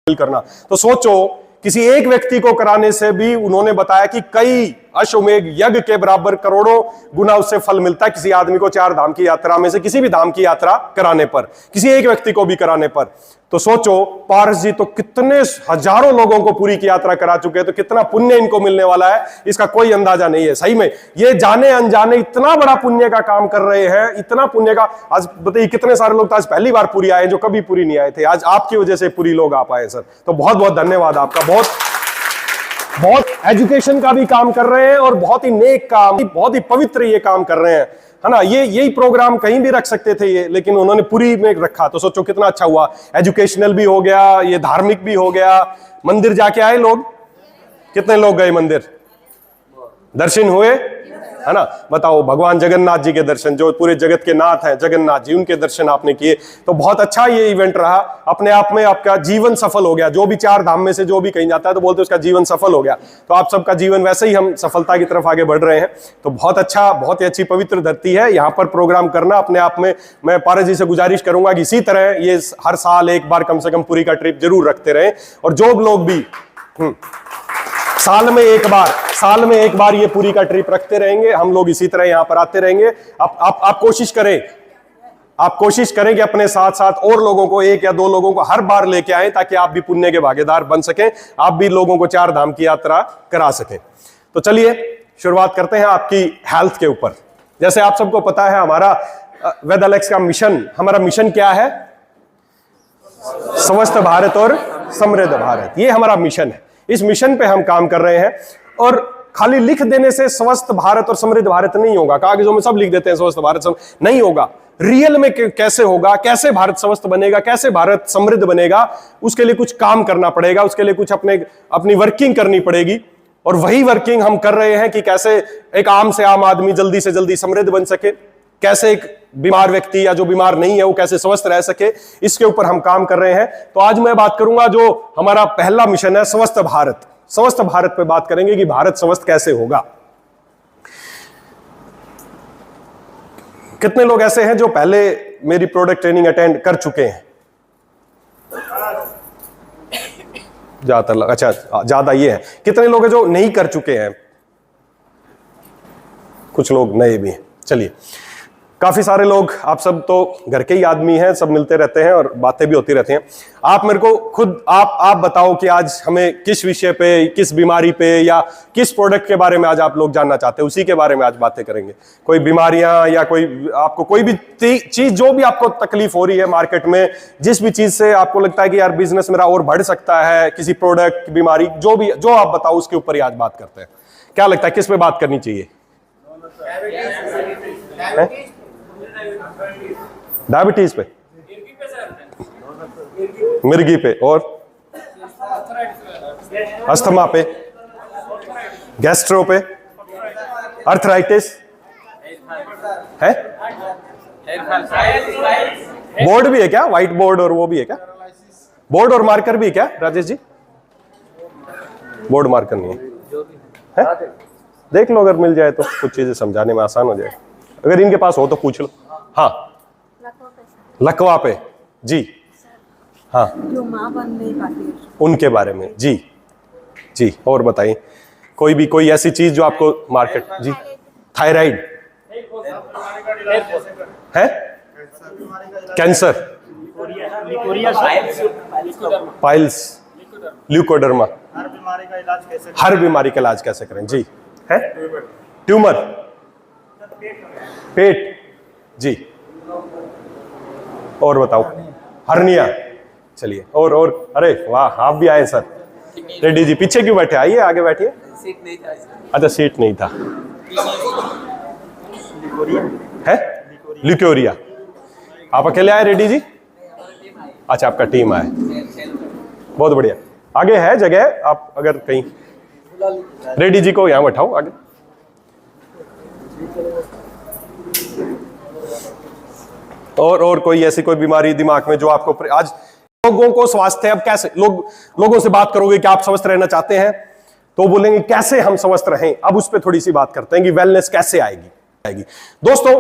करना। तो सोचो किसी एक व्यक्ति को कराने से भी उन्होंने बताया कि कई अश्वमेध यज्ञ के बराबर करोड़ों गुना उससे फल मिलता है किसी आदमी को 4 धाम की यात्रा में से किसी भी धाम की यात्रा कराने पर, किसी एक व्यक्ति को भी कराने पर। तो सोचो पारस जी तो कितने हजारों लोगों को पूरी की यात्रा करा चुके हैं, तो कितना पुण्य इनको मिलने वाला है इसका कोई अंदाजा नहीं है। सही में ये जाने अनजाने इतना बड़ा पुण्य का काम कर रहे हैं, इतना पुण्य का। आज बताइए कितने सारे लोग तो आज पहली बार पूरी आए जो कभी पूरी नहीं आए थे, आज आपकी वजह से पूरी लोग आ पाए सर। तो बहुत बहुत धन्यवाद आपका। बहुत एजुकेशन का भी काम कर रहे हैं और बहुत ही नेक काम, बहुत ही पवित्र ये काम कर रहे हैं, है ना। यही प्रोग्राम कहीं भी रख सकते थे ये, लेकिन उन्होंने पूरी में रखा। तो सोचो कितना अच्छा हुआ, एजुकेशनल भी हो गया, ये धार्मिक भी हो गया। मंदिर जाके आए लोग, कितने लोग गए मंदिर, दर्शन हुए, है ना। बताओ भगवान जगन्नाथ जी के दर्शन, जो पूरे जगत के नाथ हैं जगन्नाथ जी, उनके दर्शन आपने किए। तो बहुत अच्छा ये इवेंट रहा, अपने आप में आपका जीवन सफल हो गया। जो भी 4 धाम में से जो भी कहीं जाता है तो बोलते उसका जीवन सफल हो गया। तो आप सबका जीवन वैसे ही हम सफलता की तरफ आगे बढ़ रहे हैं। तो बहुत अच्छा, बहुत ही अच्छी पवित्र धरती है, यहाँ पर प्रोग्राम करना अपने आप में। मैं पारस जी से गुजारिश करूंगा कि इसी तरह ये हर साल एक बार कम से कम पूरी का ट्रिप जरूर रखते रहे। और जो लोग भी साल में एक बार ये पूरी का ट्रिप रखते रहेंगे, हम लोग इसी तरह यहां पर आते रहेंगे। आप कोशिश करें कि अपने साथ साथ और लोगों को, 1 या 2 लोगों को हर बार लेके आएं, ताकि आप भी पुण्य के भागीदार बन सकें, आप भी लोगों को 4 धाम की यात्रा करा सकें। तो चलिए शुरुआत करते हैं आपकी हेल्थ के ऊपर। जैसे आप सबको पता है हमारा वेद एलेक्स का मिशन, हमारा मिशन क्या है, स्वस्थ भारत और समृद्ध भारत, ये हमारा मिशन है। इस मिशन पे हम काम कर रहे हैं। और खाली लिख देने से स्वस्थ भारत और समृद्ध भारत नहीं होगा, कागजों में सब लिख देते हैं स्वस्थ भारत नहीं होगा। रियल में कैसे होगा, कैसे भारत स्वस्थ बनेगा, कैसे भारत समृद्ध बनेगा, उसके लिए कुछ काम करना पड़ेगा, उसके लिए कुछ अपनी वर्किंग करनी पड़ेगी। और वही वर्किंग हम कर रहे हैं कि कैसे एक आम से आम आदमी जल्दी से जल्दी समृद्ध बन सके, कैसे एक बीमार व्यक्ति या जो बीमार नहीं है वो कैसे स्वस्थ रह सके, इसके ऊपर हम काम कर रहे हैं। तो आज मैं बात करूंगा जो हमारा पहला मिशन है, स्वस्थ भारत। स्वस्थ भारत पे बात करेंगे कि भारत स्वस्थ कैसे होगा। कितने लोग ऐसे हैं जो पहले मेरी प्रोडक्ट ट्रेनिंग अटेंड कर चुके हैं? ज्यादातर, अच्छा ज्यादा ये है। कितने लोग हैं जो नहीं कर चुके हैं? कुछ लोग नए भी हैं। चलिए, काफी सारे लोग, आप सब तो घर के ही आदमी हैं, सब मिलते रहते हैं और बातें भी होती रहती हैं। आप मेरे को खुद आप बताओ कि आज हमें किस विषय पे, किस बीमारी पे या किस प्रोडक्ट के बारे में आज आप लोग जानना चाहते हैं, उसी के बारे में आज बातें करेंगे। कोई बीमारियां या कोई आपको कोई भी चीज जो भी आपको तकलीफ हो रही है मार्केट में, जिस भी चीज से आपको लगता है कि यार बिजनेस मेरा और बढ़ सकता है, किसी प्रोडक्ट, बीमारी, जो आप बताओ उसके ऊपर ही आज बात करते हैं। क्या लगता है किस पे बात करनी चाहिए? डायबिटीज पे, मिर्गी पे, और अस्थमा पे, गैस्ट्रो पे, अर्थराइटिस है, बोर्ड भी है क्या, व्हाइट बोर्ड और वो भी है क्या, बोर्ड और मार्कर भी है क्या राजेश जी? बोर्ड मार्कर नहीं है? देख लो अगर मिल जाए तो, कुछ चीजें समझाने में आसान हो जाए। अगर इनके पास हो तो पूछ लो। हाँ, लकवा पे जी, हाँ, जो मां बन नहीं पाती उनके बारे में जी जी। और बताइए कोई ऐसी चीज जो आपको मार्केट जी, थायराइड है, कैंसर, पाइल्स, ल्यूकोडर्मा, हर बीमारी का इलाज कैसे करें जी, है, ट्यूमर, पेट जी, और बताओ, हर्निया। चलिए, और अरे वाह, आप भी आए सर। रेड्डी जी पीछे क्यों बैठे, आइए आगे बैठिए। सीट नहीं था। अच्छा, सीट नहीं था, है ल्यूकोरिया। आप अकेले आए रेड्डी जी? अच्छा, आपका टीम आए, बहुत बढ़िया। आगे है जगह, आप अगर कहीं, रेड्डी जी को यहाँ बैठाओ आगे। और कोई ऐसी कोई बीमारी दिमाग में जो आपको आज लोगों को स्वास्थ्य, अब कैसे लोगों से बात करोगे कि आप स्वस्थ रहना चाहते हैं, तो बोलेंगे कैसे हम स्वस्थ रहें। अब उस पर थोड़ी सी बात करते हैं कि वेलनेस कैसे आएगी। दोस्तों,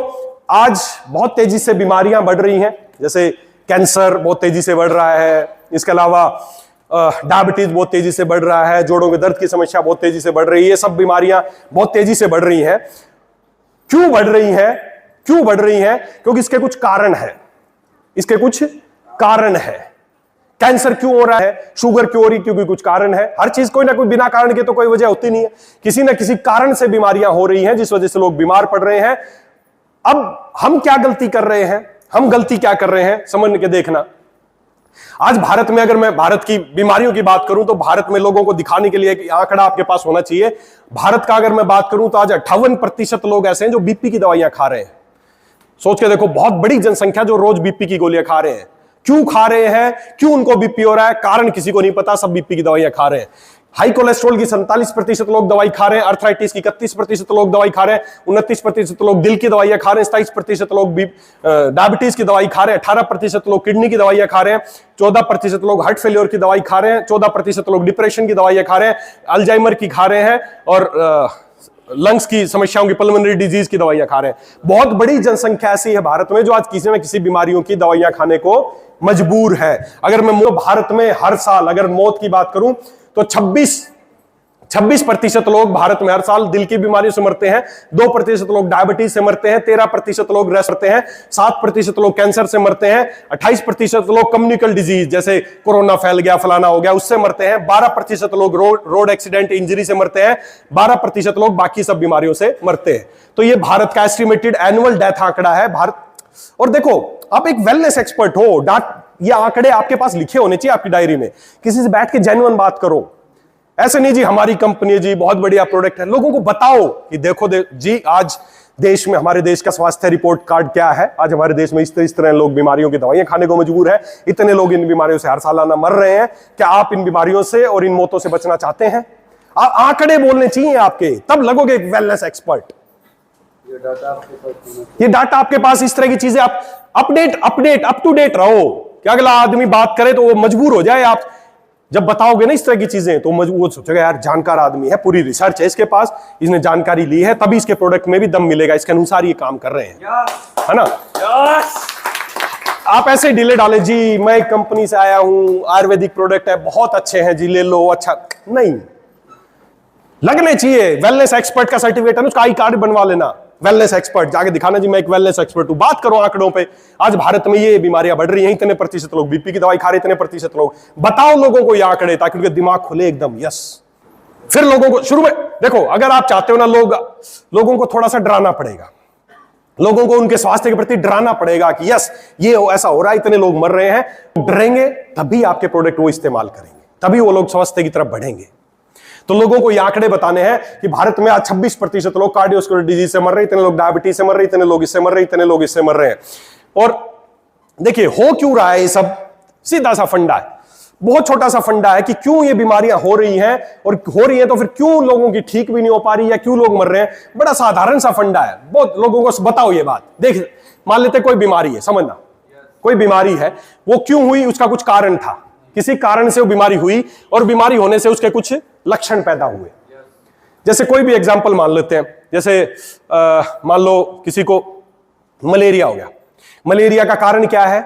आज बहुत तेजी से बीमारियां बढ़ रही हैं, जैसे कैंसर बहुत तेजी से बढ़ रहा है, इसके अलावा डायबिटीज बहुत तेजी से बढ़ रहा है, जोड़ों के दर्द की समस्या बहुत तेजी से बढ़ रही है, ये सब बीमारियां बहुत तेजी से बढ़ रही हैं। क्यों बढ़ रही हैं? क्यों बढ़ रही हैं? क्योंकि इसके कुछ कारण है, इसके कुछ कारण है। कैंसर क्यों हो रहा है, शुगर क्यों हो रही? क्योंकि कुछ कारण है। हर चीज कोई ना कोई बिना कारण के तो कोई वजह होती नहीं है, किसी ना किसी कारण से बीमारियां हो रही हैं, जिस वजह से लोग बीमार पड़ रहे हैं। अब हम क्या गलती कर रहे हैं? हम गलती क्या कर रहे हैं समझ के देखना। आज भारत में, अगर मैं भारत की बीमारियों की बात करूं तो भारत में लोगों को दिखाने के लिए एक आंकड़ा आपके पास होना चाहिए। भारत का अगर मैं बात करूं तो आज 58% लोग ऐसे हैं जो बीपी की दवाइयां खा रहे हैं। सोच के देखो, बहुत बड़ी जनसंख्या जो रोज बीपी की गोलियां खा रहे हैं। क्यों खा रहे हैं? क्यों उनको बीपी हो रहा है? कारण किसी को नहीं पता, सब बीपी की दवाइयां खा रहे हैं। हाई कोलेस्ट्रॉल की 47% लोग दवाई खा रहे हैं, अर्थराइटिस की 31% लोग दवाई खा रहे हैं, 29% लोग दिल की दवाइयां खा रहे हैं, 27% लोग डायबिटीज की दवाई खा रहे हैं, 18% लोग किडनी की दवाइयां खा रहे हैं, 14% लोग हार्ट फेलियर की दवाई खा रहे हैं, 14% लोग डिप्रेशन की दवाइयां खा रहे हैं, अल्जाइमर की खा रहे हैं, और लंग्स की समस्याओं की, पल्मोनरी डिजीज की दवाइयां खा रहे हैं। बहुत बड़ी जनसंख्या ऐसी है भारत में जो आज किसी न किसी बीमारियों की दवाइयां खाने को मजबूर है। अगर मैं भारत में हर साल अगर मौत की बात करूं तो 26% लोग भारत में हर साल दिल की बीमारियों से मरते हैं, 2% लोग डायबिटीज से मरते हैं, 13% लोग रेस्ट करते हैं, 7% लोग कैंसर से मरते हैं, 28% लोग कम्युनिकल डिजीज जैसे कोरोना फैल गया, फलाना हो गया, उससे मरते हैं, 12% लोग रोड एक्सीडेंट इंजरी से मरते हैं, 12% लोग बाकी सब बीमारियों से मरते हैं। तो ये भारत का एस्टिमेटेड एनुअल डेथ आंकड़ा है भारत। और देखो, आप एक वेलनेस एक्सपर्ट हो, ये आंकड़े आपके पास लिखे होने चाहिए आपकी डायरी में, किसी से बैठ के जेन्युइन बात करो। ऐसे नहीं जी हमारी कंपनी जी बहुत बढ़िया प्रोडक्ट है, लोगों को बताओ कि देखो जी आज देश में, हमारे देश का स्वास्थ्य रिपोर्ट कार्ड क्या है, आज हमारे देश में इस तरह लोग बीमारियों की दवाइयां खाने को मजबूर है, इतने लोग इन बीमारियों से हर सालाना मर रहे हैं। क्या आप इन बीमारियों से और इन मौतों से बचना चाहते हैं? आंकड़े बोलने चाहिए आपके, तब लगोगे एक वेलनेस एक्सपर्ट। ये डाटा आपके पास, इस तरह की चीजें आप अप टू डेट रहो कि अगला आदमी बात करे तो वो मजबूर हो जाए। आप जब बताओगे ना इस तरह की चीजें तो वो सोचेगा यार जानकार आदमी है, पूरी रिसर्च है इसके पास, इसने जानकारी ली है, तभी इसके प्रोडक्ट में भी दम मिलेगा, इसके अनुसार ये काम कर रहे हैं, है ना? आप ऐसे ढीले डाले जी मैं एक कंपनी से आया हूं, आयुर्वेदिक प्रोडक्ट है, बहुत अच्छे हैं जी, ले लो। अच्छा नहीं, लगने चाहिए वेलनेस एक्सपर्ट का सर्टिफिकेट है, उसका आई कार्ड बनवा लेना, वेलनेस एक्सपर्ट, जाके दिखाना जी मैं एक वेलनेस एक्सपर्ट हूं। बात करो आंकड़ों पे, आज भारत में ये बीमारियां बढ़ रही हैं, इतने प्रतिशत लोग बीपी की दवाई खा रहे हैं, इतने प्रतिशत लोग, बताओ लोगों को ये आंकड़े, ताकि उनके दिमाग खुले एकदम। यस, फिर लोगों को शुरू में देखो, अगर आप चाहते हो ना, लोगों को थोड़ा सा डराना पड़ेगा, लोगों को उनके स्वास्थ्य के प्रति डराना पड़ेगा कि यस ये ऐसा हो रहा है, इतने लोग मर रहे हैं, डरेंगे तभी आपके प्रोडक्ट वो इस्तेमाल करेंगे, तभी वो लोग स्वास्थ्य की तरफ बढ़ेंगे। तो लोगों को ये आंकड़े बताने हैं कि भारत में आज 26% लोग कार्डियोवास्कुलर डिजीज से मर रहे हैं, इतने लोग डायबिटीज से मर रहे हैं, इतने लोग इससे मर रहे हैं, इतने लोग इससे मर रहे हैं। और देखिए हो क्यों रहा है ये सब, सीधा सा फंडा है, बहुत छोटा सा फंडा है कि क्यों ये बीमारियां हो रही हैं, और हो रही हैं तो फिर क्यों लोगों की ठीक भी नहीं हो पा रही है, क्यों लोग मर रहे हैं। बड़ा साधारण सा फंडा है, बहुत लोगों को बताओ ये बात। देख, मान लेते कोई बीमारी है, समझना कोई बीमारी है, वो क्यों हुई, उसका कुछ कारण था, किसी कारण से वो बीमारी हुई, और बीमारी होने से उसके कुछ लक्षण पैदा हुए। जैसे कोई भी एग्जांपल मान लेते हैं, जैसे मान लो किसी को मलेरिया हो गया। मलेरिया का कारण क्या है?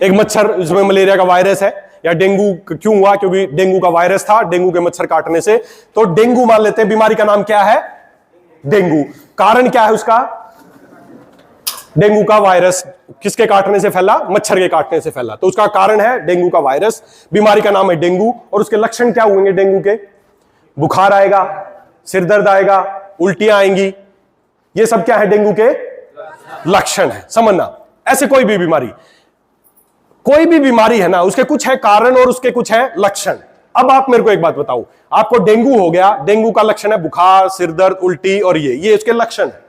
एक मच्छर, जिसमें मलेरिया का वायरस है। या डेंगू क्यों हुआ? क्योंकि डेंगू का वायरस था, डेंगू के मच्छर काटने से। तो डेंगू मान लेते हैं, बीमारी का नाम क्या है? डेंगू। कारण क्या है उसका? डेंगू का वायरस किसके काटने से फैला? मच्छर के काटने से फैला। तो उसका कारण है डेंगू का वायरस, बीमारी का नाम है डेंगू। और उसके लक्षण क्या हुएंगे डेंगू के? बुखार आएगा, सिर दर्द आएगा, उल्टियां आएंगी। ये सब क्या है? डेंगू के लक्षण है, समझना। ऐसे कोई भी बीमारी है ना, उसके कुछ है कारण और उसके कुछ है लक्षण। अब आप मेरे को एक बात बताओ, आपको डेंगू हो गया, डेंगू का लक्षण है बुखार, सिर दर्द, उल्टी, और ये उसके लक्षण है।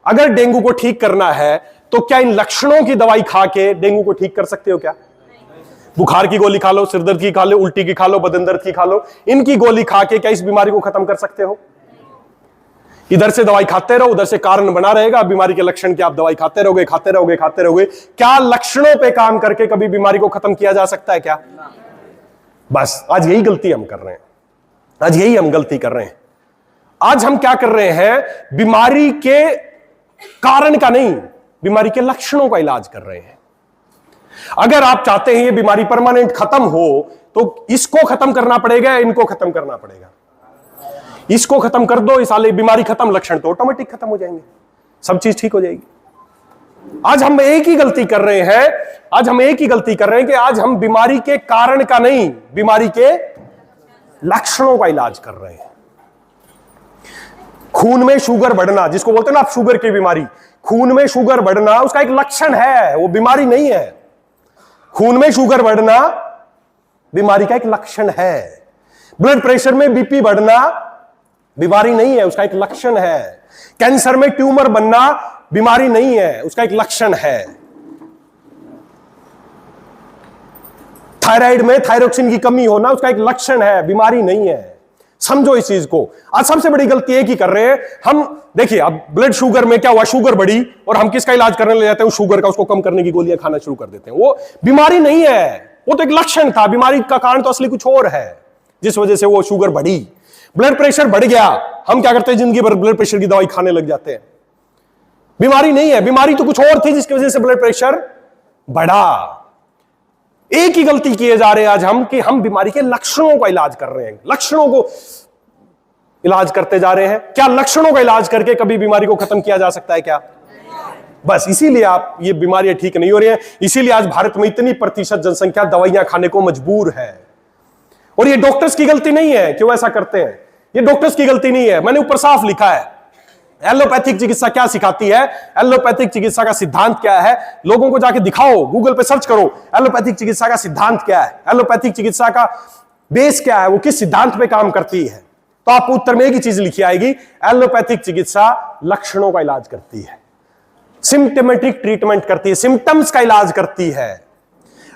अगर डेंगू को ठीक करना है तो क्या इन लक्षणों की दवाई खा के डेंगू को ठीक कर सकते हो क्या? बुखार की गोली खा लो, सिर दर्द की खा लो, उल्टी की खा लो, बदन दर्द की खा लो, इनकी गोली खा के क्या इस बीमारी को खत्म कर सकते हो? इधर से दवाई खाते रहो, उधर से कारण बना रहेगा, बीमारी के लक्षण की आप दवाई खाते रहोगे। क्या लक्षणों पे काम करके कभी बीमारी को खत्म किया जा सकता है क्या? बस आज यही गलती हम कर रहे हैं, आज हम क्या कर रहे हैं? बीमारी के कारण का नहीं, बीमारी के लक्षणों का इलाज कर रहे हैं। अगर आप चाहते हैं ये बीमारी परमानेंट खत्म हो तो इसको खत्म करना पड़ेगा, इनको खत्म करना पड़ेगा। इसको खत्म कर दो, इस साले बीमारी खत्म, लक्षण तो ऑटोमेटिक खत्म हो जाएंगे, सब चीज ठीक हो जाएगी। आज हम एक ही गलती कर रहे हैं, आज हम एक ही गलती कर रहे हैं कि आज हम बीमारी के कारण का नहीं, बीमारी के लक्षणों का इलाज कर रहे हैं। खून में शुगर बढ़ना, जिसको बोलते हैं ना आप शुगर की बीमारी, खून में शुगर बढ़ना उसका एक लक्षण है, वो बीमारी नहीं है। खून में शुगर बढ़ना बीमारी का एक लक्षण है। ब्लड प्रेशर में बीपी बढ़ना बीमारी नहीं है, उसका एक लक्षण है। कैंसर में ट्यूमर बनना बीमारी नहीं है, उसका एक लक्षण है। थायराइड में थायरोक्सिन की कमी होना उसका एक लक्षण है, बीमारी नहीं है। समझो इस चीज को। आज सबसे बड़ी गलती एक ही कर रहे हैं हम। देखिए अब ब्लड शुगर में क्या हुआ, शुगर बढ़ी और हम किसका इलाज करने ले जाते हैं, शुगर का, उसको कम करने की गोलियां खाना शुरू कर देते हैं। वो बीमारी नहीं है, वो तो एक लक्षण था। बीमारी का कारण तो असली कुछ और है, जिस वजह से वो शुगर बढ़ी। ब्लड प्रेशर बढ़ गया, हम क्या करते हैं, जिंदगी भर ब्लड प्रेशर की दवाई खाने लग जाते हैं। बीमारी नहीं है, बीमारी तो कुछ और थी जिसकी वजह से ब्लड प्रेशर बढ़ा। एक ही गलती किए जा रहे हैं आज हम कि हम बीमारी के लक्षणों का इलाज कर रहे हैं, लक्षणों को इलाज करते जा रहे हैं। क्या लक्षणों का इलाज करके कभी बीमारी को खत्म किया जा सकता है क्या? बस इसीलिए आप ये बीमारियां ठीक नहीं हो रही हैं, इसीलिए आज भारत में इतनी प्रतिशत जनसंख्या दवाइयां खाने को मजबूर है। और ये डॉक्टर्स की गलती नहीं है कि वो ऐसा करते हैं, ये डॉक्टर्स की गलती नहीं है। मैंने ऊपर साफ लिखा है, एलोपैथिक चिकित्सा क्या सिखाती है, एलोपैथिक चिकित्सा का सिद्धांत क्या है। लोगों को जाके दिखाओ, गूगल पे सर्च करो एलोपैथिक चिकित्सा का सिद्धांत क्या है, एलोपैथिक चिकित्सा का बेस क्या है, वो किस सिद्धांत पे काम करती है। तो आपको उत्तर में एक ही चीज लिखी आएगी, एलोपैथिक चिकित्सा लक्षणों का इलाज करती है, सिम्टोमेटिक ट्रीटमेंट करती है, सिम्टम्स का इलाज करती है।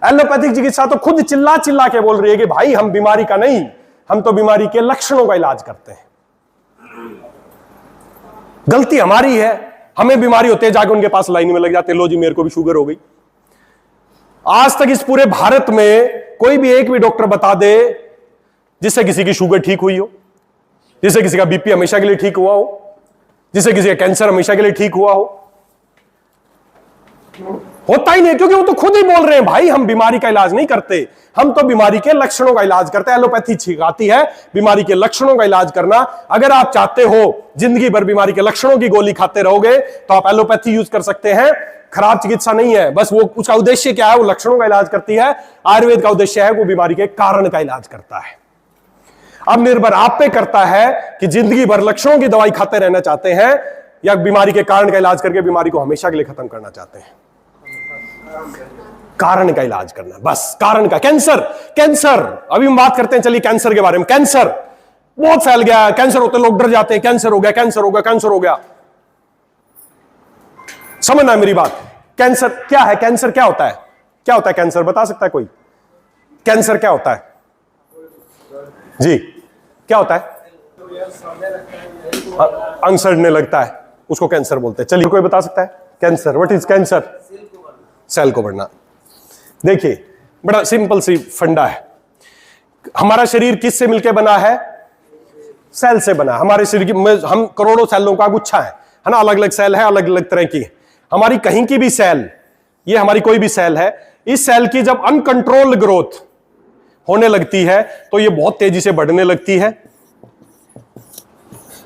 एलोपैथिक चिकित्सा तो खुद चिल्ला चिल्ला के बोल रही है कि भाई हम बीमारी का नहीं, हम तो बीमारी के लक्षणों का इलाज करते हैं। गलती हमारी है, हमें बीमारी होती है, जाके उनके पास लाइन में लग जाते हैं, लो जी मेरे को भी शुगर हो गई। आज तक इस पूरे भारत में कोई भी एक भी डॉक्टर बता दे जिससे किसी की शुगर ठीक हुई हो, जिससे किसी का बीपी हमेशा के लिए ठीक हुआ हो, जिससे किसी का कैंसर हमेशा के लिए ठीक हुआ हो। होता ही नहीं, क्योंकि वो तो खुद ही बोल रहे हैं भाई हम बीमारी का इलाज नहीं करते, हम तो बीमारी के लक्षणों का इलाज करते हैं। एलोपैथी सिखाती है बीमारी के लक्षणों का इलाज करना। अगर आप चाहते हो जिंदगी भर बीमारी के लक्षणों की गोली खाते रहोगे तो आप एलोपैथी यूज कर सकते हैं, खराब चिकित्सा नहीं है। बस वो उसका उद्देश्य क्या है, वो लक्षणों का इलाज करती है। आयुर्वेद का उद्देश्य है वो बीमारी के कारण का इलाज करता है। अब निर्भर आप पे करता है कि जिंदगी भर लक्षणों की दवाई खाते रहना चाहते हैं या बीमारी के कारण का इलाज करके बीमारी को हमेशा के लिए खत्म करना चाहते हैं। कारण का इलाज करना, बस कारण का। कैंसर, कैंसर अभी हम बात करते हैं, चलिए कैंसर के बारे में। कैंसर बहुत फैल गया, कैंसर होते लोग डर जाते हैं, कैंसर हो गया, कैंसर हो गया, कैंसर हो गया। समझना मेरी बात, कैंसर क्या है, कैंसर क्या होता है, क्या होता है कैंसर, बता सकता है कोई? कैंसर क्या होता है जी, क्या होता है? अंग सड़ने लगता है, उसको कैंसर बोलते हैं। चलिए कोई बता सकता है cancer, what is cancer? Cell को बढ़ना। देखिए बड़ा सिंपल सी फंडा है, हमारा शरीर किससे मिलकर बना है? सेल से बना। हमारे शरीर में हम करोड़ों सेलों का गुच्छा है ना, अलग अलग सेल है, अलग अलग तरह की। हमारी कहीं की भी सेल, ये हमारी कोई भी सेल है, इस सेल की जब अनकंट्रोल्ड ग्रोथ होने लगती है तो ये बहुत तेजी से बढ़ने लगती है,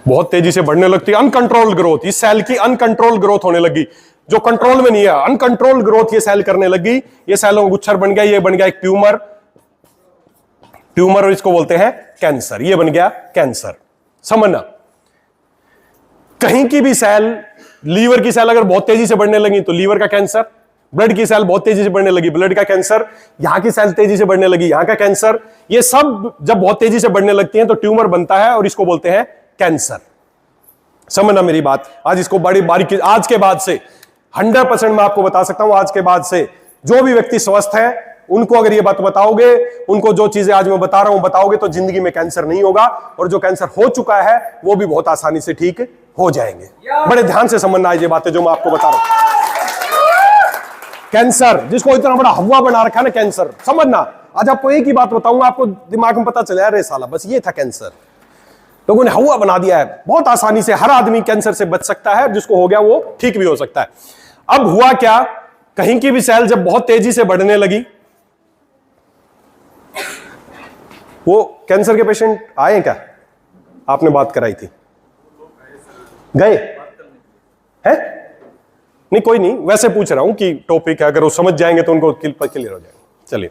बहुत तेजी से बढ़ने लगती है। अनकंट्रोल्ड ग्रोथ, इस सेल की अनकंट्रोल्ड ग्रोथ होने लगी, जो कंट्रोल में नहीं है, अनकंट्रोल्ड ग्रोथ ये सेल करने लगी। ये सेलों का गुच्छर बन गया, ये बन गया एक ट्यूमर, ट्यूमर और इसको बोलते हैं कैंसर। ये बन गया कैंसर। समझना, कहीं की भी सेल, लीवर की सेल अगर बहुत तेजी से बढ़ने लगी तो लीवर का कैंसर, ब्लड की सेल बहुत तेजी से बढ़ने लगी, ब्लड का कैंसर, यहां की सेल तेजी से बढ़ने लगी, यहां का कैंसर। ये सब जब बहुत तेजी से बढ़ने लगती हैं तो ट्यूमर बनता है और इसको बोलते हैं कैंसर। समझना मेरी बात, आज इसको बड़ी बारीकी, आज के बाद से 100% मैं आपको बता सकता हूं, आज के बाद से जो भी व्यक्ति स्वस्थ है उनको अगर ये बात बताओगे, उनको जो चीजें आज मैं बता रहा हूं बताओगे तो जिंदगी में कैंसर नहीं होगा, और जो कैंसर हो चुका है वो भी बहुत आसानी से ठीक हो जाएंगे। बड़े ध्यान से समझना है ये बातें जो मैं आपको बता रहा हूं। कैंसर, जिसको इतना बड़ा हवा बना रखा है ना कैंसर, समझना। आज आपको एक ही बात बताऊंगा, आपको दिमाग में पता चला अरे साला बस ये था कैंसर, लोगों ने हवा बना दिया है। बहुत आसानी से हर आदमी कैंसर से बच सकता है, जिसको हो गया वो ठीक भी हो सकता है। अब हुआ क्या, कहीं की भी सेल जब बहुत तेजी से बढ़ने लगी, वो कैंसर के पेशेंट आए क्या? आपने बात कराई थी, गए हैं? नहीं कोई नहीं, वैसे पूछ रहा हूं कि टॉपिक है, अगर वो समझ जाएंगे तो उनको क्लियर हो जाएगा। चलिए,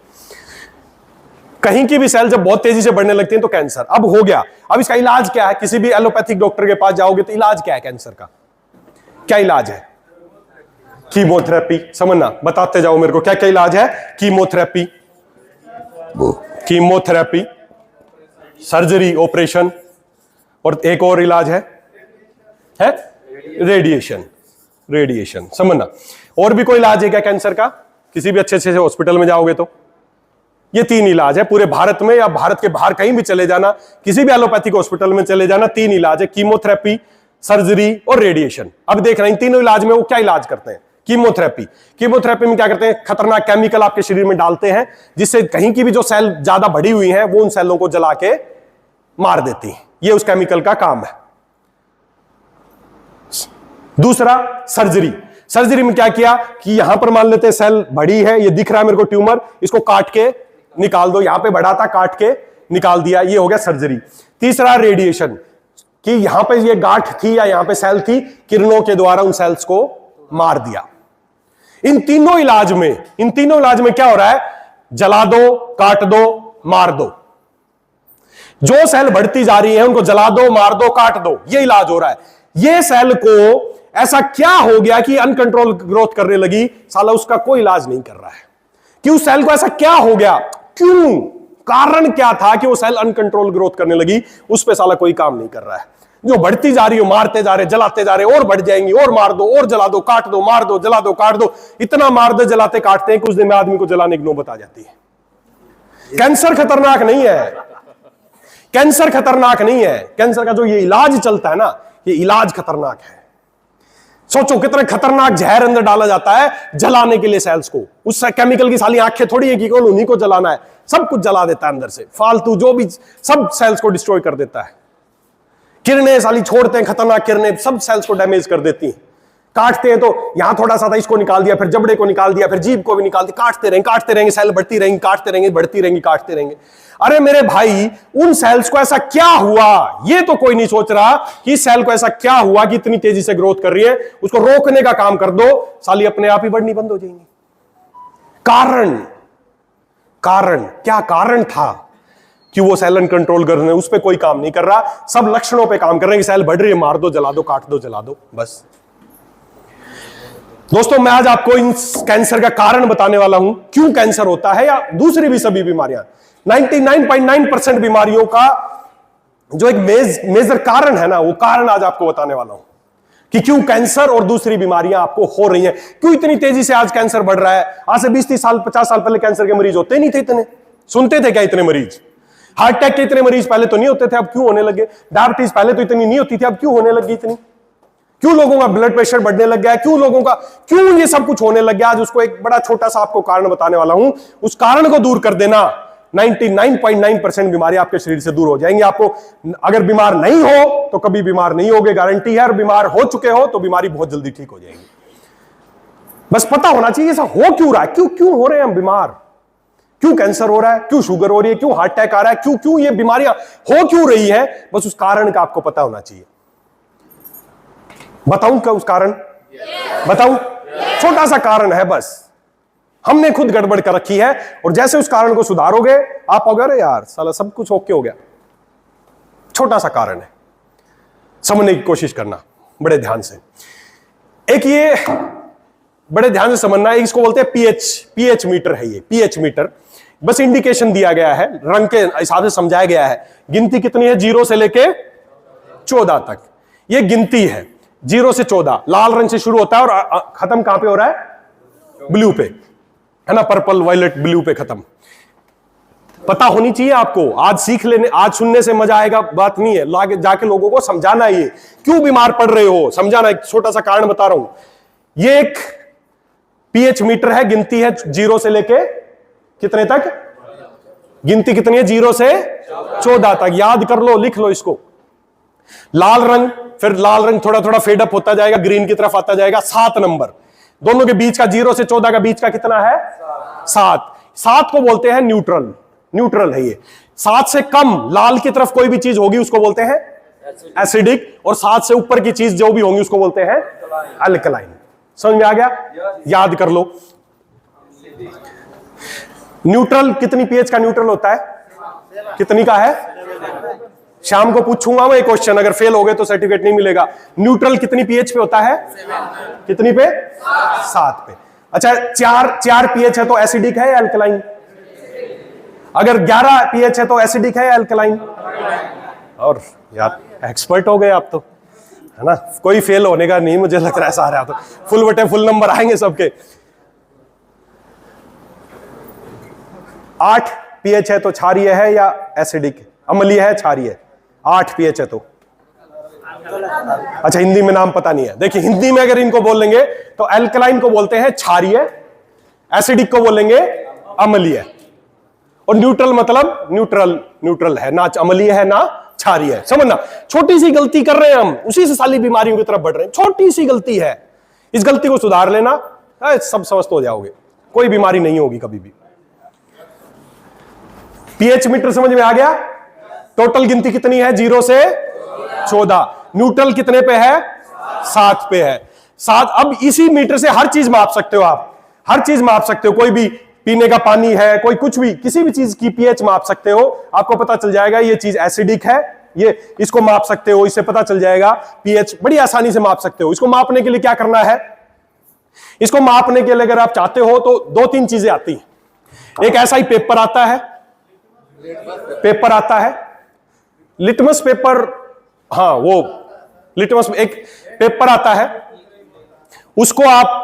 कहीं की भी सेल जब बहुत तेजी से बढ़ने लगती है तो कैंसर। अब हो गया, अब इसका इलाज क्या है? किसी भी एलोपैथिक डॉक्टर के पास जाओगे तो इलाज क्या है कैंसर का? क्या इलाज है? कीमोथेरेपी। समझना, बताते जाओ मेरे को क्या क्या इलाज है। कीमोथेरेपी, कीमोथेरेपी, सर्जरी, ऑपरेशन, और एक और इलाज है रेडिएशन। रेडिएशन, समझना। और भी कोई इलाज है क्या कैंसर का? किसी भी अच्छे अच्छे हॉस्पिटल में जाओगे तो ये 3 इलाज है। पूरे भारत में या भारत के बाहर कहीं भी चले जाना, किसी भी एलोपैथिक हॉस्पिटल में चले जाना, 3 इलाज है, कीमोथेरेपी, सर्जरी और रेडिएशन। अब देख रहे हैं इन तीनों इलाज में वो क्या इलाज करते हैं। कीमोथेरेपी, कीमोथेरेपी में क्या करते हैं? खतरनाक केमिकल आपके शरीर में डालते हैं, जिससे कहीं की भी जो सेल ज्यादा बढ़ी हुई है वो उन सेलों को जला के मार देती है। ये उस केमिकल का काम है। दूसरा, सर्जरी। सर्जरी में क्या किया कि यहां पर मान लेते हैं सेल बढ़ी है, ये दिख रहा है मेरे को ट्यूमर, इसको काट के निकाल दो। यहां पे बढ़ा था, काट के निकाल दिया, ये हो गया सर्जरी। तीसरा, रेडिएशन, कि यहां पे ये गांठ थी या यहां पे सेल थी, किरणों के द्वारा उन सेल्स को मार दिया। इन तीनों इलाज में क्या हो रहा है? जला दो, काट दो, मार दो। जो सेल बढ़ती जा रही है उनको जला दो, मार दो, काट दो, ये इलाज हो रहा है। ये सेल को ऐसा क्या हो गया कि अनकंट्रोल ग्रोथ करने लगी, साला उसका कोई इलाज नहीं कर रहा है। कि उस सेल को ऐसा क्या हो गया, क्यों, कारण क्या था कि वो सेल अनकंट्रोल ग्रोथ करने लगी, उस पे साला कोई काम नहीं कर रहा है। जो बढ़ती जा रही हो, मारते जा रहे, जलाते जा रहे, और बढ़ जाएंगी, और मार दो, और जला दो, काट दो, मार दो, जला दो, काट दो, इतना मार दो, जलाते काटते हैं, कुछ दिन में आदमी को जलाने की नौबत आ जाती है। कैंसर खतरनाक नहीं है, कैंसर खतरनाक नहीं है। कैंसर का जो ये इलाज चलता है ना, ये इलाज खतरनाक है। सोचो कितना खतरनाक जहर अंदर डाला जाता है जलाने के लिए सेल्स को। उस केमिकल की साली आंखें थोड़ी है कि कौन उन्हीं को जलाना है, सब कुछ जला देता है अंदर से, फालतू जो भी, सब सेल्स को डिस्ट्रॉय कर देता है। किरणें साली छोड़ते हैं, खतरनाक किरणें सब सेल्स को डैमेज कर देती हैं। काटते हैं तो यहां थोड़ा सा था, इसको निकाल दिया, फिर जबड़े को निकाल दिया, फिर जीभ को भी निकाल दिया, काटते रहेंगे, सेल बढ़ती रहेंगी, काटते रहेंगे, बढ़ती रहेंगी, काटते रहेंगे। अरे मेरे भाई, उन सेल्स को ऐसा क्या हुआ, ये तो कोई नहीं सोच रहा कि सेल को ऐसा क्या हुआ कि इतनी तेजी से ग्रोथ कर रही है। उसको रोकने का काम कर दो, साली अपने आप ही बढ़नी बंद हो जाएंगी। कारण क्या कारण था कि वो सेल कंट्रोल करने, उस पर कोई काम नहीं कर रहा, सब लक्षणों पे काम कर रहे हैं कि सेल बढ़ रही है, मार दो, जला दो, काट दो, जला दो, बस। दोस्तों, मैं आज आपको इन कैंसर का कारण बताने वाला हूं, क्यों कैंसर होता है, या दूसरी भी सभी बीमारियां। 99.9% बीमारियों का जो एक मेजर कारण है ना, वो कारण आज आपको बताने वाला हूं कि क्यों कैंसर और दूसरी बीमारियां आपको हो रही हैं, क्यों इतनी तेजी से आज कैंसर बढ़ रहा है। आज से 20-30 साल 50 साल पहले कैंसर के मरीज होते नहीं थे इतने, सुनते थे क्या इतने मरीज? हार्ट अटैक के इतने मरीज पहले तो नहीं होते थे, अब क्यों होने लगे? डायबिटीज पहले तो इतनी नहीं होती थी, अब क्यों होने लगी इतनी? क्यों लोगों का ब्लड प्रेशर बढ़ने लग गया? क्यों ये सब कुछ होने लग गया? आज उसको एक बड़ा छोटा सा आपको कारण बताने वाला हूं। उस कारण को दूर कर देना, 99.9% बीमारी आपके शरीर से दूर हो जाएंगी। आपको अगर बीमार नहीं हो तो कभी बीमार नहीं होगे, गारंटी है। और बीमार हो चुके हो तो बीमारी बहुत जल्दी ठीक हो जाएगी। बस पता होना चाहिए ऐसा हो क्यों रहा है, क्यों हो रहे हैं हम बीमार, क्यों कैंसर हो रहा है, क्यों शुगर हो रही है, क्यों हार्ट अटैक आ रहा है, क्यों ये बीमारियां हो क्यों रही है, बस उस कारण का आपको पता होना चाहिए। बताऊं क्या उस कारण? बताऊं? छोटा सा कारण है बस, हमने खुद गड़बड़ कर रखी है। और जैसे उस कारण को सुधारोगे आप होगा, अरे यार साला सब कुछ ओके हो गया। छोटा सा कारण है, समझने की कोशिश करना बड़े ध्यान से। एक ये बड़े ध्यान से समझना है, इसको बोलते हैं पीएच मीटर है। ये पीएच मीटर बस इंडिकेशन दिया गया है, रंग के हिसाब से समझाया गया है। गिनती कितनी है? 0 से लेके 14 तक ये गिनती है। 0 से 14 लाल रंग से शुरू होता है और खत्म कहां पे हो रहा है? ब्लू पे, है ना, पर्पल वायलेट ब्लू पे खत्म। पता होनी चाहिए आपको, आज सीख लेने, आज सुनने से मजा आएगा बात नहीं है, लागे जाके लोगों को समझाना है। ये क्यों बीमार पड़ रहे हो समझाना, एक छोटा सा कारण बता रहा हूं। ये एक पीएच मीटर है, गिनती है 0 से लेके कितने तक? गिनती कितनी है? 0 से 14 तक। याद कर लो, लिख लो इसको। लाल रंग, फिर लाल रंग थोड़ा थोड़ा फेड अप होता जाएगा, ग्रीन की तरफ आता जाएगा। 7 नंबर दोनों के बीच का 0 से 14 का बीच का कितना है 7। 7 को बोलते हैं न्यूट्रल, न्यूट्रल है ये। 7 से कम लाल की तरफ कोई भी चीज होगी उसको बोलते हैं एसिडिक, और 7 से ऊपर की चीज जो भी होंगी उसको बोलते हैं अल्कलाइन। समझ में आ गया? याद कर लो। न्यूट्रल कितनी पीएच का न्यूट्रल होता है? कितनी का है? शाम को पूछूंगा मैं क्वेश्चन, अगर फेल हो गए तो सर्टिफिकेट नहीं मिलेगा। न्यूट्रल कितनी पीएच पे होता है? कितनी पे? 7 पे। अच्छा, 4 पीएच है तो एसिडिक है या अल्कलाइन? अगर 11 पीएच है तो एसिडिक है या अल्कलाइन? और यार एक्सपर्ट हो गए आप तो, है ना? कोई फेल होने का नहीं मुझे लग रहा है, सारे तो फुल बटे फुल नंबर आएंगे सबके। 8 पीएच है तो क्षारीय है या एसिडिक? अम्लीय है, क्षारीय है? 8 पीएच है तो। अच्छा, हिंदी में नाम पता नहीं है। देखिए, हिंदी में अगर इनको बोल लेंगे तो अल्कलाइन को बोलते हैं क्षारीय, एसिडिक को बोलेंगे अम्लीय, और न्यूट्रल मतलब न्यूट्रल, न्यूट्रल है, ना अम्लीय है ना क्षारीय है। समझना, छोटी सी गलती कर रहे हैं हम, उसी से सारी बीमारियों की तरफ बढ़ रहे हैं। छोटी सी गलती है, इस गलती को सुधार लेना, सब स्वस्थ हो जाओगे, कोई बीमारी नहीं होगी कभी भी। पीएच मीटर समझ में आ गया? टोटल गिनती कितनी है? 0 से 14। न्यूट्रल कितने पे है? 7 पे है। 7। अब इसी मीटर से हर चीज माप सकते हो आप, हर चीज माप सकते हो। कोई भी पीने का पानी है, कोई कुछ भी, किसी भी चीज की पीएच माप सकते हो। आपको पता चल जाएगा ये चीज एसिडिक है, ये इसको माप सकते हो, इससे पता चल जाएगा पीएच, बड़ी आसानी से माप सकते हो। इसको मापने के लिए क्या करना है? इसको मापने के लिए अगर आप चाहते हो तो 2-3 चीजें आती हैं। एक ऐसा ही पेपर आता है, पेपर आता है, लिटमस पेपर, हाँ वो लिटमस, एक पेपर आता है, उसको आप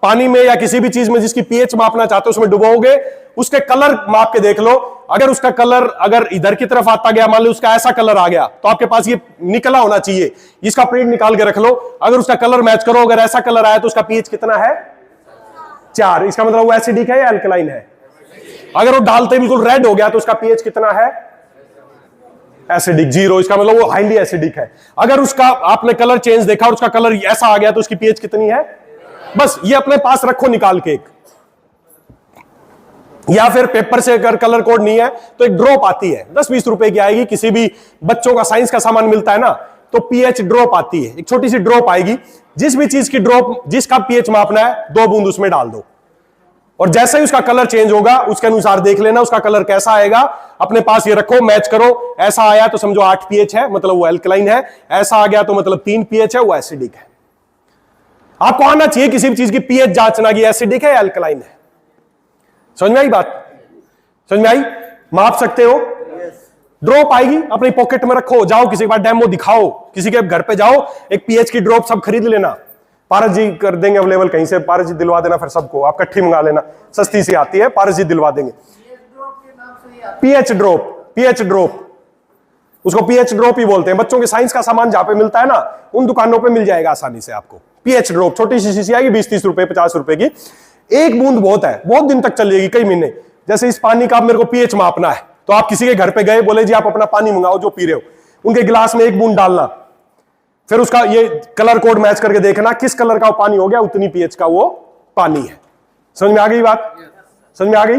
पानी में या किसी भी चीज में जिसकी पीएच मापना चाहते हो उसमें डुबोगे, उसके कलर माप के देख लो। अगर उसका कलर अगर इधर की तरफ आता गया, मान लो उसका ऐसा कलर आ गया, तो आपके पास ये निकला होना चाहिए, इसका प्रिंट निकाल के रख लो। अगर उसका कलर मैच करो, अगर ऐसा कलर आया तो उसका पीएच कितना है? 4। इसका मतलब वो एसिडिक है या अल्कलाइन है? अगर वो डालते बिल्कुल रेड हो गया तो उसका पीएच कितना है? एसिडिक, 0। इसका मतलब वो हाईली एसिडिक है। अगर उसका आपने कलर चेंज देखा और उसका कलर ऐसा आ गया तो उसकी पीएच कितनी है? बस ये अपने पास रखो निकाल के एक। या फिर पेपर से अगर कलर कोड नहीं है तो एक ड्रॉप आती है, 10-20 रुपए की आएगी, किसी भी बच्चों का साइंस का सामान मिलता है ना, तो पीएच ड्रॉप आती है, एक छोटी सी ड्रॉप आएगी। जिस भी चीज की ड्रॉप, जिसका पीएच मापना है, 2 बूंद उसमें डाल दो, और जैसे ही उसका कलर चेंज होगा उसके अनुसार देख लेना उसका कलर कैसा आएगा, अपने पास ये रखो, मैच करो। ऐसा आया तो समझो 8 पीएच है, मतलब वो अल्कलाइन है। ऐसा आ गया तो मतलब 3 पीएच है, वो एसिडिक है। आपको आना चाहिए किसी भी चीज की पीएच जांचना कि एसिडिक है या अल्कलाइन है। समझ में आई बात? समझ में आई? माप सकते हो। ड्रॉप आएगी, अपनी पॉकेट में रखो, जाओ किसी के पास डेमो दिखाओ, किसी के घर पे जाओ, एक पीएच की ड्रॉप सब खरीद लेना, पारस जी कर देंगे अवेलेबल, कहीं से पारस जी दिलवा देना, फिर सबको आप इकट्ठी मंगा लेना, सस्ती सी आती है, पारस जी दिलवा देंगे। पीएच ड्रॉप, पीएच ड्रॉप, उसको पीएच ड्रॉप ही बोलते हैं। बच्चों के साइंस का सामान जहां पे मिलता है ना, उन दुकानों पे मिल जाएगा आसानी से आपको। पीएच ड्रॉप छोटी सी शीशी आएगी, 20-30 रुपए, 50 रुपए की, एक बूंद बहुत है, बहुत दिन तक चलेगी, कई महीने। जैसे इस पानी का मेरे को पीएच मापना है, तो आप किसी के घर पे गए, बोले जी आप अपना पानी मंगाओ जो पी रहे हो, उनके गिलास में 1 बूंद डालना, फिर उसका ये कलर कोड मैच करके देखना किस कलर का वो पानी हो गया, उतनी पीएच का वो पानी है। समझ में आ गई बात? समझ में आ गई?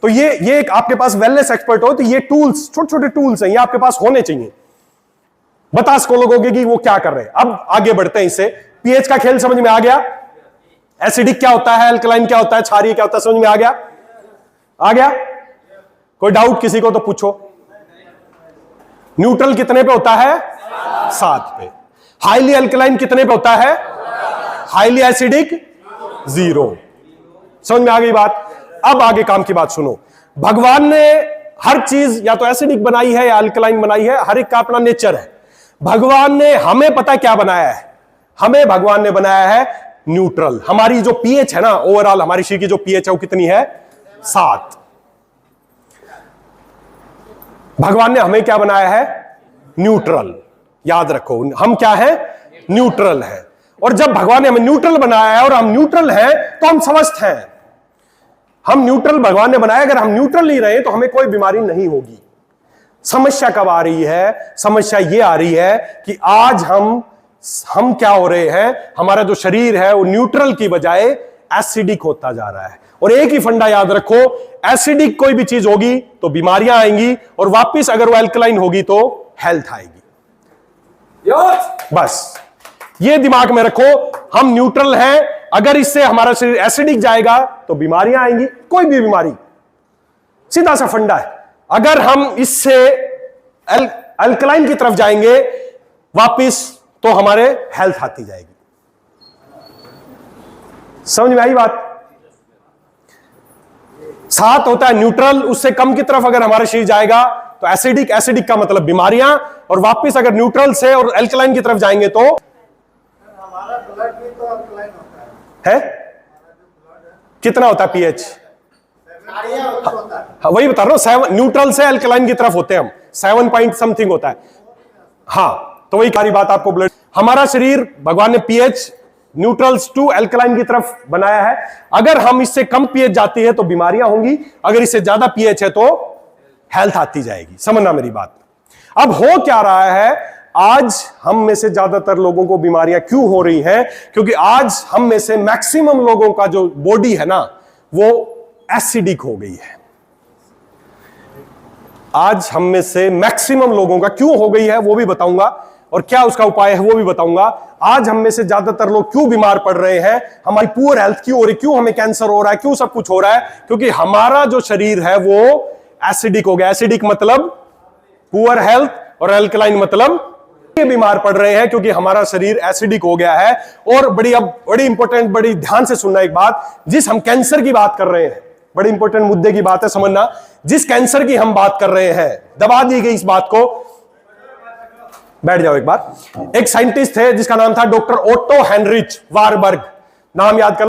तो ये एक आपके पास वेलनेस एक्सपर्ट हो तो ये टूल्स, छोटे छोटे टूल्स हैं, ये आपके पास होने चाहिए। बता सको लोगों कि वो क्या कर रहे हैं। अब आगे बढ़ते हैं इससे। पीएच का खेल समझ में आ गया? एसिडिक क्या होता है, अल्कलाइन क्या होता है, क्षारीय क्या होता है, समझ में आ गया? आ गया? कोई डाउट किसी को तो पूछो। न्यूट्रल कितने पे होता है? 7 पे। हाईली अल्कलाइन कितने पे होता है? Highly acidic 0। समझ में आ गई बात? अब आगे काम की बात सुनो। भगवान ने हर चीज या तो एसिडिक बनाई है या अल्कलाइन बनाई है, हर एक का अपना नेचर है। भगवान ने हमें पता क्या बनाया है? हमें भगवान ने बनाया है न्यूट्रल। हमारी जो पीएच है ना, ओवरऑल हमारी शरीर की जो पीएच है वो कितनी है? 7। भगवान ने हमें क्या बनाया है? न्यूट्रल। याद रखो, हम क्या है? न्यूट्रल है। और जब भगवान ने हमें न्यूट्रल बनाया है और हम न्यूट्रल हैं तो हम स्वस्थ हैं। हम न्यूट्रल भगवान ने बनाया, अगर हम न्यूट्रल नहीं रहे तो हमें कोई बीमारी नहीं होगी। समस्या कब आ रही है? समस्या ये आ रही है कि आज हम क्या हो रहे हैं, हमारा जो शरीर है वो न्यूट्रल की बजाय एसिडिक होता जा रहा है। और एक ही फंडा याद रखो, एसिडिक कोई भी चीज होगी तो बीमारियां आएंगी, और वापस अगर वो एल्कलाइन होगी तो हेल्थ आएगी। बस ये दिमाग में रखो, हम न्यूट्रल हैं, अगर इससे हमारा शरीर एसिडिक जाएगा तो बीमारियां आएंगी, कोई भी बीमारी, सीधा सा फंडा है। अगर हम इससे अल्कलाइन की तरफ जाएंगे वापिस तो हमारे हेल्थ आती जाएगी। समझ में आई बात? 7 होता है न्यूट्रल, उससे कम की तरफ अगर हमारा शरीर जाएगा तो एसिडिक, एसिडिक का मतलब बीमारियां, और वापिस अगर न्यूट्रल से और अल्कलाइन की तरफ जाएंगे तो हमारा ब्लड भी तो अल्कलाइन होता है। कितना होता है पीएच? होता है। हाँ, वही बता रहा हूं, 7 न्यूट्रल से अल्कलाइन की तरफ होते हैं हम, 7 पॉइंट समथिंग होता है। हाँ, तो वही सारी बात आपको ब्लड, हमारा शरीर भगवान ने पीएच न्यूट्रल्स टू अल्कलाइन की तरफ बनाया है। अगर हम इससे कम पीएच जाती है तो बीमारियां होंगी, अगर इससे ज्यादा पीएच है तो हेल्थ आती जाएगी। समझना मेरी बात। अब हो क्या रहा है, आज हम में से ज्यादातर लोगों को बीमारियां क्यों हो रही हैं? क्योंकि आज हम में से मैक्सिमम लोगों का जो बॉडी है ना, वो एसिडिक हो गई है। आज हम में से मैक्सिमम लोगों का क्यों हो गई है वो भी बताऊंगा, और क्या उसका उपाय है वो भी बताऊंगा। आज हम में से ज्यादातर लोग क्यों बीमार पड़ रहे हैं, हमारी पुअर हेल्थ क्यों हो रही, क्यों हमें कैंसर हो रहा है, क्यों सब कुछ हो रहा है? क्योंकि हमारा जो शरीर है वो एसिडिक हो गया। एसिडिक मतलब पुअर हेल्थ, और अल्कलाइन मतलब बीमार पड़ रहे हैं क्योंकि हमारा शरीर एसिडिक हो गया है। और बड़ी इंपॉर्टेंट, बड़ी ध्यान से सुनना एक बात, जिस हम कैंसर की बात कर रहे हैं, बड़ी इंपॉर्टेंट मुद्दे की बात है समझना, जिस कैंसर की हम बात कर रहे हैं, दबा दी गई इस बात को, बैठ जाओ एक बार। एक साइंटिस्ट थे जिसका नाम था डॉक्टर ओटो हेनरिच वारबर्ग, नाम याद कर